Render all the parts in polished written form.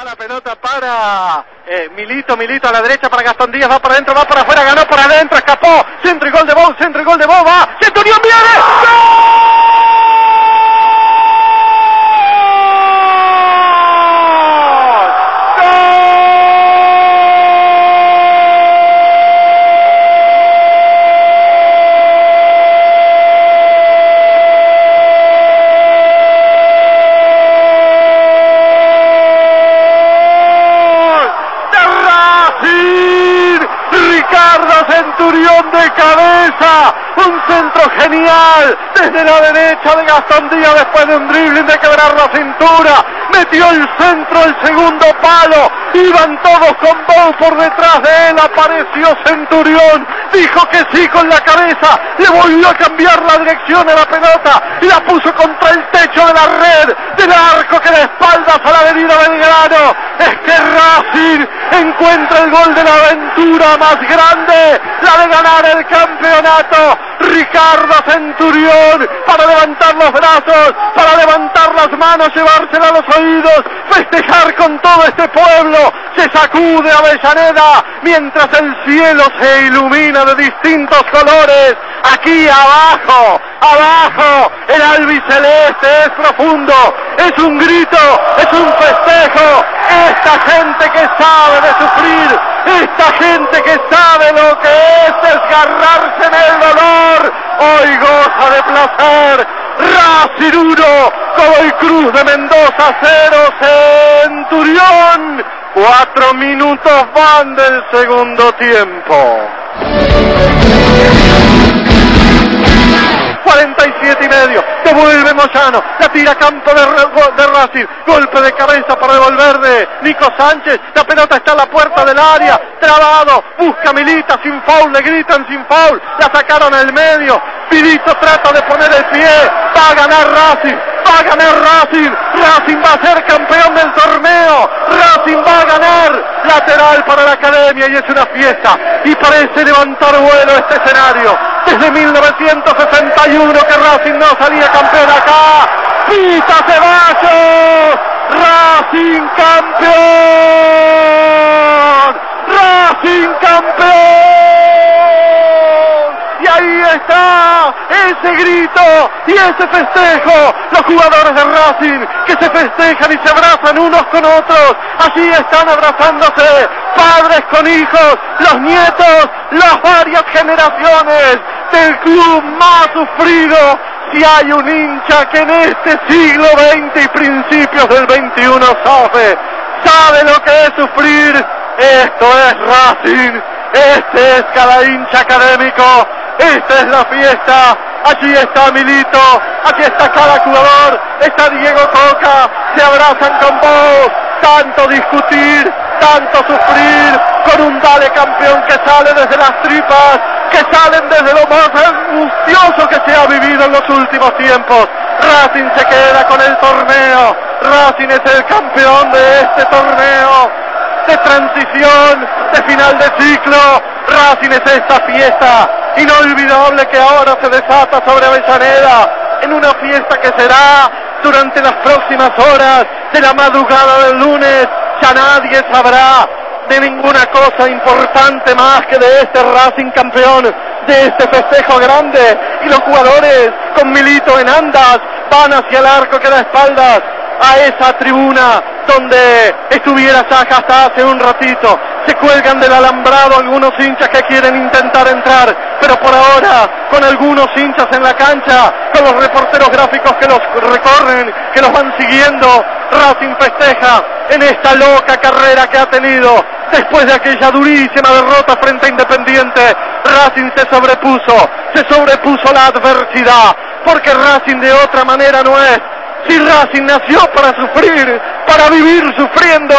la pelota para Milito a la derecha para Gastón Díaz, va para adentro, va para afuera, ganó por adentro, escapó, centro y gol de Bou, va, Centurión viene, ¡gol! Centurión de cabeza, un centro genial desde la derecha de Gastón Díaz después de un dribbling de quebrar la cintura, metió el centro, el segundo palo, iban todos con Bou por detrás de él, apareció Centurión, dijo que sí con la cabeza, le volvió a cambiar la dirección a la pelota y la puso contra el techo de la red, del arco que da espaldas a la avenida Belgrano. Es que Racing encuentra el gol de la aventura más grande, la de ganar el campeonato. Ricardo Centurión para levantar los brazos, para levantar las manos, llevársela a los oídos, festejar con todo este pueblo. Se sacude Avellaneda mientras el cielo se ilumina de distintos colores. Aquí abajo, el albiceleste es profundo, es un grito, es un festejo. Esta gente que sabe de sufrir, esta gente que sabe lo que es desgarrarse en el dolor, hoy goza de placer. Racing 1, Godoy Cruz de Mendoza 0, Centurión. 4 minutos van del segundo tiempo. 47,5, devuelve Moyano, la tira a campo de Racing, golpe de cabeza para devolverle Nico Sánchez, la pelota está en la puerta del área, trabado, busca Milita, sin foul, le gritan sin foul, la sacaron al medio, Milito trata de poner el pie, va a ganar Racing, Racing va a ser campeón del torneo, Racing va a ganar, lateral para la academia y es una fiesta, y parece levantar vuelo este escenario, desde 1961 que Racing no salía campeón acá, ¡pita Ceballos! ¡Racing campeón! ¡Racing campeón! Y ahí está ese grito y ese festejo, los jugadores de Racing que se festejan y se abrazan unos con otros, allí están abrazándose, padres con hijos, los nietos, las varias generaciones del club más sufrido. Si hay un hincha que en este siglo XX y principios del XXI sabe lo que es sufrir, esto es Racing, este es cada hincha académico, esta es la fiesta, allí está Milito, aquí está cada jugador, está Diego Coca, se abrazan con Bou, tanto discutir, tanto sufrir, con un dale campeón que sale desde las tripas, que salen desde lo más angustioso que se ha vivido en los últimos tiempos. Racing se queda con el torneo, Racing es el campeón de este torneo, de transición, de final de ciclo. Racing es esta fiesta inolvidable que ahora se desata sobre Avellaneda, en una fiesta que será durante las próximas horas de la madrugada del lunes. Ya nadie sabrá de ninguna cosa importante más que de este Racing campeón, de este festejo grande, y los jugadores con Milito en andas van hacia el arco que da espaldas a esa tribuna donde estuviera Saja hasta hace un ratito. Se cuelgan del alambrado algunos hinchas que quieren intentar entrar, pero por ahora con algunos hinchas en la cancha, con los reporteros gráficos que los recorren, que los van siguiendo, Racing festeja en esta loca carrera que ha tenido después de aquella durísima derrota frente a Independiente. Racing se sobrepuso la adversidad, porque Racing de otra manera no es. Si Racing nació para sufrir, para vivir sufriendo,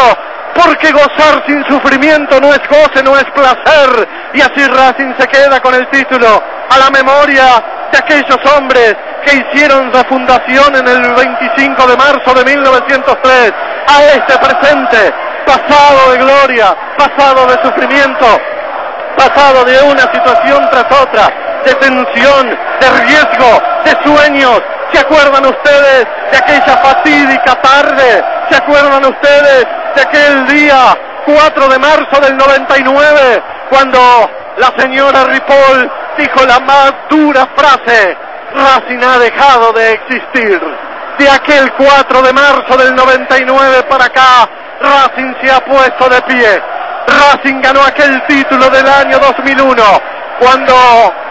porque gozar sin sufrimiento no es goce, no es placer, y así Racing se queda con el título a la memoria de aquellos hombres que hicieron la fundación en el 25 de marzo de 1903, a este presente, pasado de gloria, pasado de sufrimiento, pasado de una situación tras otra, de tensión, de riesgo, de sueños. ¿Se acuerdan ustedes de aquella fatídica tarde ¿Se acuerdan ustedes de aquel día 4 de marzo del 99, cuando la señora Ripoll dijo la más dura frase: Racing ha dejado de existir? De aquel 4 de marzo del 99 para acá, Racing se ha puesto de pie. Racing ganó aquel título del año 2001, cuando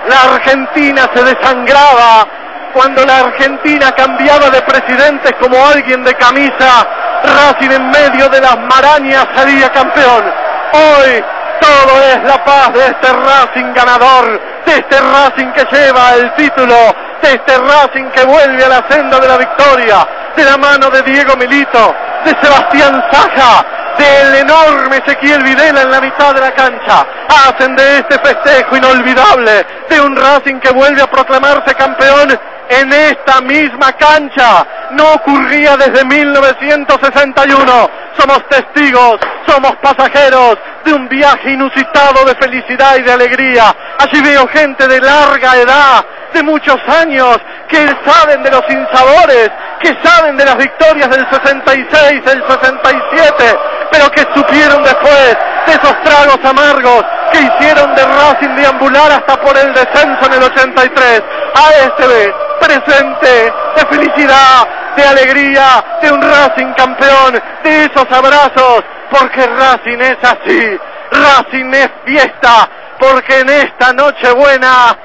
la Argentina se desangraba, cuando la Argentina cambiaba de presidentes como alguien de camisa. Racing en medio de las marañas sería campeón. Hoy todo es la paz de este Racing ganador, de este Racing que lleva el título, de este Racing que vuelve a la senda de la victoria, de la mano de Diego Milito, de Sebastián Saja, del enorme Ezequiel Videla en la mitad de la cancha. Hacen de este festejo inolvidable de un Racing que vuelve a proclamarse campeón en esta misma cancha. No ocurría desde 1961. Somos testigos, somos pasajeros de un viaje inusitado de felicidad y de alegría. Allí veo gente de larga edad, de muchos años, que saben de los sinsabores, que saben de las victorias del 66, del 67, pero que supieron después de esos tragos amargos que hicieron de Racing deambular hasta por el descenso en el 83 a este presente de felicidad, de alegría, de un Racing campeón, de esos abrazos, porque Racing es así, Racing es fiesta, porque en esta Nochebuena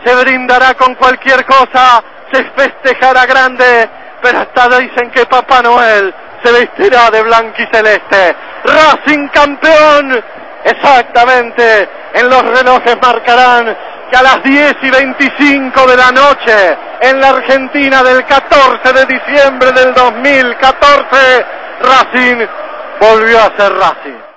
se brindará con cualquier cosa, se festejará grande, pero hasta dicen que Papá Noel se vestirá de blanco y celeste. Racing campeón, exactamente, en los relojes marcarán que a las 10:25 de la noche, en la Argentina del 14 de diciembre del 2014, Racing volvió a ser Racing.